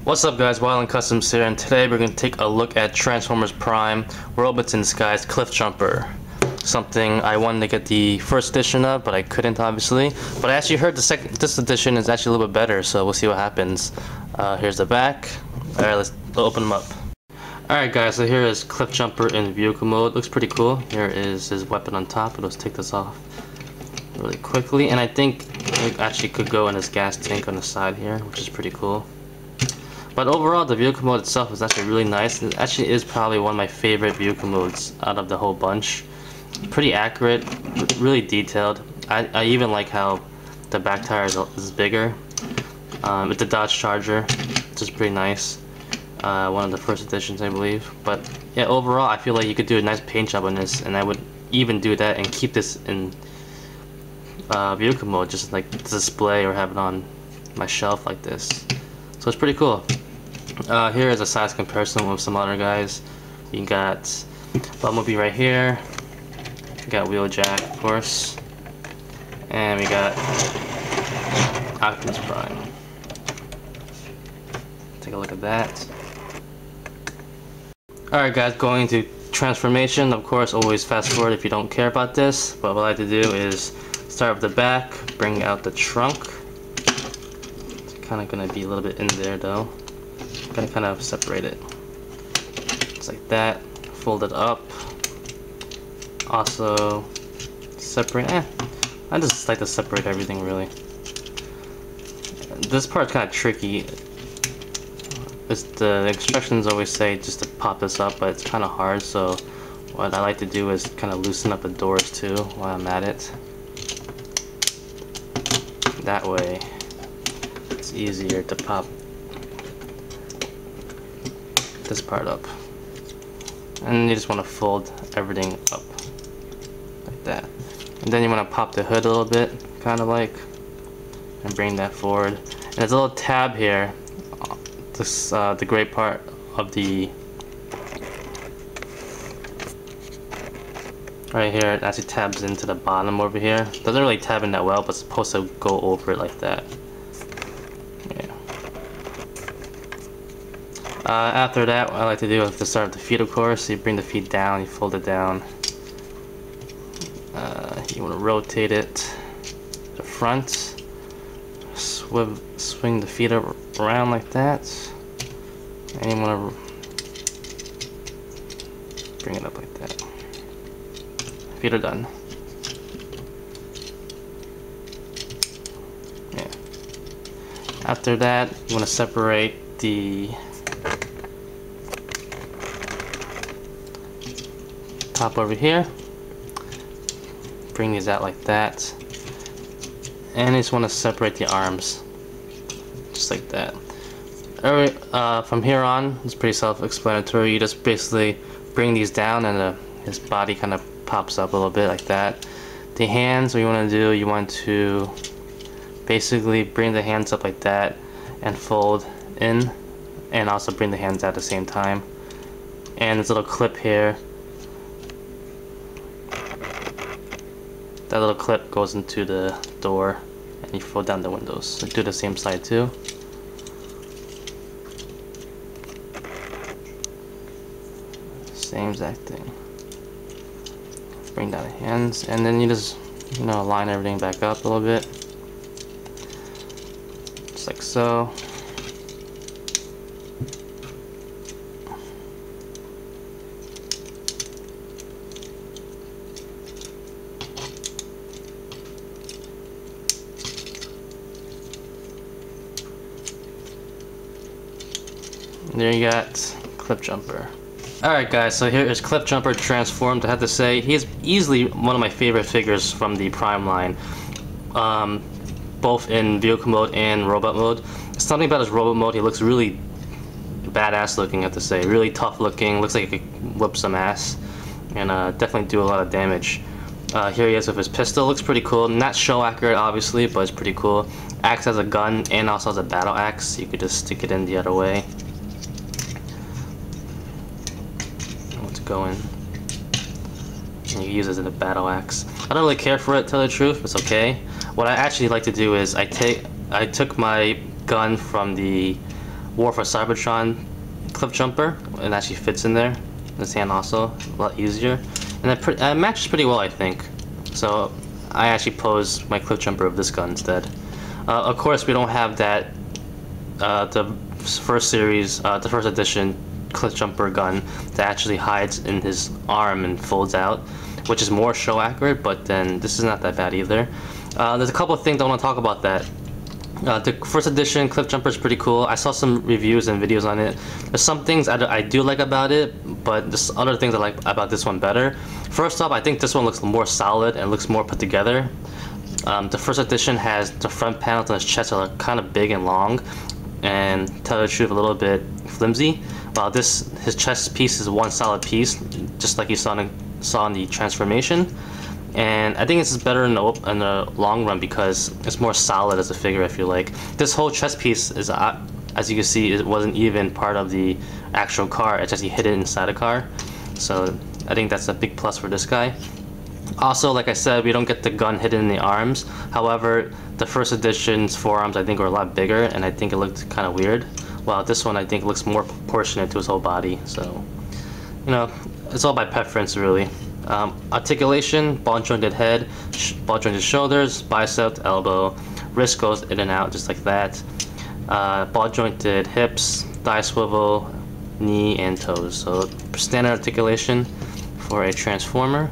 What's up guys, Wild and Customs here, and today we're going to take a look at Transformers Prime Robots in Disguise Cliffjumper. Something I wanted to get the first edition of, but I couldn't obviously. But I actually heard this edition is actually a little bit better, so we'll see what happens. Here's the back. Alright, let's open them up. Alright guys, so here is Cliffjumper in vehicle mode. Looks pretty cool. Here is his weapon on top. Let's take this off really quickly. And I think it actually could go in his gas tank on the side here, which is pretty cool. But overall, the vehicle mode itself is actually really nice. It actually is probably one of my favorite vehicle modes out of the whole bunch. Pretty accurate, really detailed. I even like how the back tire is bigger. It's a Dodge Charger, which is pretty nice. One of the first editions, I believe. But yeah, overall, I feel like you could do a nice paint job on this, and I would even do that and keep this in vehicle mode, just like display or have it on my shelf like this. So it's pretty cool. Here is a size comparison with some other guys. You got Bumblebee right here. We got Wheeljack, of course. And we got Optimus Prime. Take a look at that. Alright guys, going to transformation. Of course, always fast forward if you don't care about this. But what I like to do is start with the back, bring out the trunk. Kind of gonna be a little bit in there though. Gonna kind of separate it. Just like that. Fold it up. Also separate. I just like to separate everything really. This part's kind of tricky. The instructions always say just to pop this up, but it's kind of hard. So what I like to do is kind of loosen up the doors too while I'm at it. That way it's easier to pop this part up, and you just want to fold everything up like that, and then you want to pop the hood a little bit, kind of like, and bring that forward. And there's a little tab here. This the great part of the right here, it actually tabs into the bottom over here. Doesn't really tab in that well, but it's supposed to go over it like that. After that, what I like to do is to start with the feet, of course. So you bring the feet down, you fold it down. You want to rotate it to the front. Swing the feet around like that. And you want to bring it up like that. Feet are done. Yeah. After that, you want to separate the top over here, bring these out like that, and you just want to separate the arms just like that. From here on, it's pretty self-explanatory. You just basically bring these down, and his body kind of pops up a little bit like that. The hands, what you want to do, you want to basically bring the hands up like that and fold in, and also bring the hands out at the same time. And this little clip here, that little clip goes into the door, and you fold down the windows. So do the same side too. Same exact thing. Bring down the hands, and then you just, line everything back up a little bit, just like so. There you got Cliffjumper. Alright guys, so here is Cliffjumper transformed. I have to say, he is easily one of my favorite figures from the Prime line. Both in vehicle mode and robot mode. Something about his robot mode, he looks really badass looking, I have to say. Really tough looking, looks like he could whip some ass. And definitely do a lot of damage. Here he is with his pistol, looks pretty cool. Not show accurate obviously, but it's pretty cool. Acts as a gun and also as a battle axe. You could just stick it in the other way. Going, and you can use it as a battle axe. I don't really care for it, to tell the truth. It's okay. What I actually like to do is I took my gun from the War for Cybertron Cliffjumper. It actually fits in there. This hand also a lot easier, and it matches pretty well, I think. So I actually posed my Cliffjumper of this gun instead. Of course, we don't have that the first series, the first edition Cliffjumper gun that actually hides in his arm and folds out, which is more show accurate. But then this is not that bad either. There's a couple of things I want to talk about that. The first edition Cliffjumper is pretty cool. I saw some reviews and videos on it. There's some things I do like about it, but there's other things I like about this one better. First off, I think this one looks more solid and looks more put together. The first edition has the front panels on his chest that are kind of big and long, and to tell the truth, a little bit flimsy. While his chest piece is one solid piece, just like you saw in the transformation. And I think this is better in the long run because it's more solid as a figure, I feel like. This whole chest piece is, as you can see, it wasn't even part of the actual car. It's just hidden inside a car. So I think that's a big plus for this guy. Also, like I said, we don't get the gun hidden in the arms. However, the first edition's forearms I think were a lot bigger, and I think it looked kind of weird. While this one I think looks more proportionate to his whole body. So, you know, it's all by preference really. Articulation, ball jointed head, ball jointed shoulders, bicep, elbow, wrist goes in and out just like that. Ball jointed hips, thigh swivel, knee, and toes. So standard articulation for a Transformer.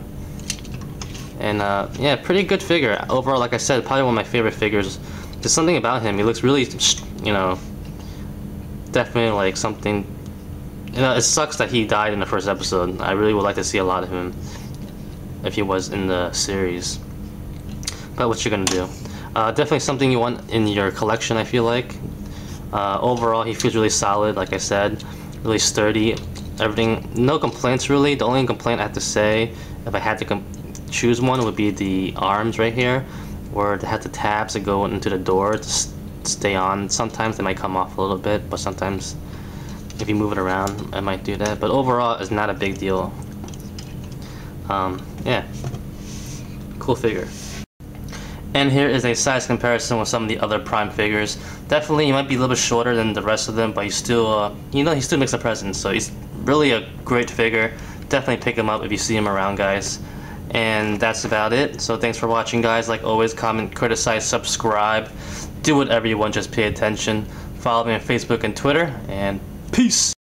And yeah, pretty good figure. Overall, like I said, probably one of my favorite figures. There's something about him. He looks really, you know, definitely like something. You know, it sucks that he died in the first episode. I really would like to see a lot of him if he was in the series. But what you're gonna do? Definitely something you want in your collection, I feel like. Overall, he feels really solid, like I said, really sturdy. Everything, no complaints really. The only complaint I have to say, if I had to choose one, would be the arms right here, where they have the tabs that go into the door to stay on. Sometimes they might come off a little bit, but sometimes if you move it around, I might do that. But overall, it's not a big deal. Yeah, cool figure. And here is a size comparison with some of the other Prime figures. Definitely, he might be a little bit shorter than the rest of them, but he still, you know, he still makes a presence. So he's really a great figure. Definitely pick him up if you see him around, guys. And that's about it. So thanks for watching, guys. Like always, comment, criticize, subscribe, do whatever you want. Just pay attention. Follow me on Facebook and Twitter, and peace.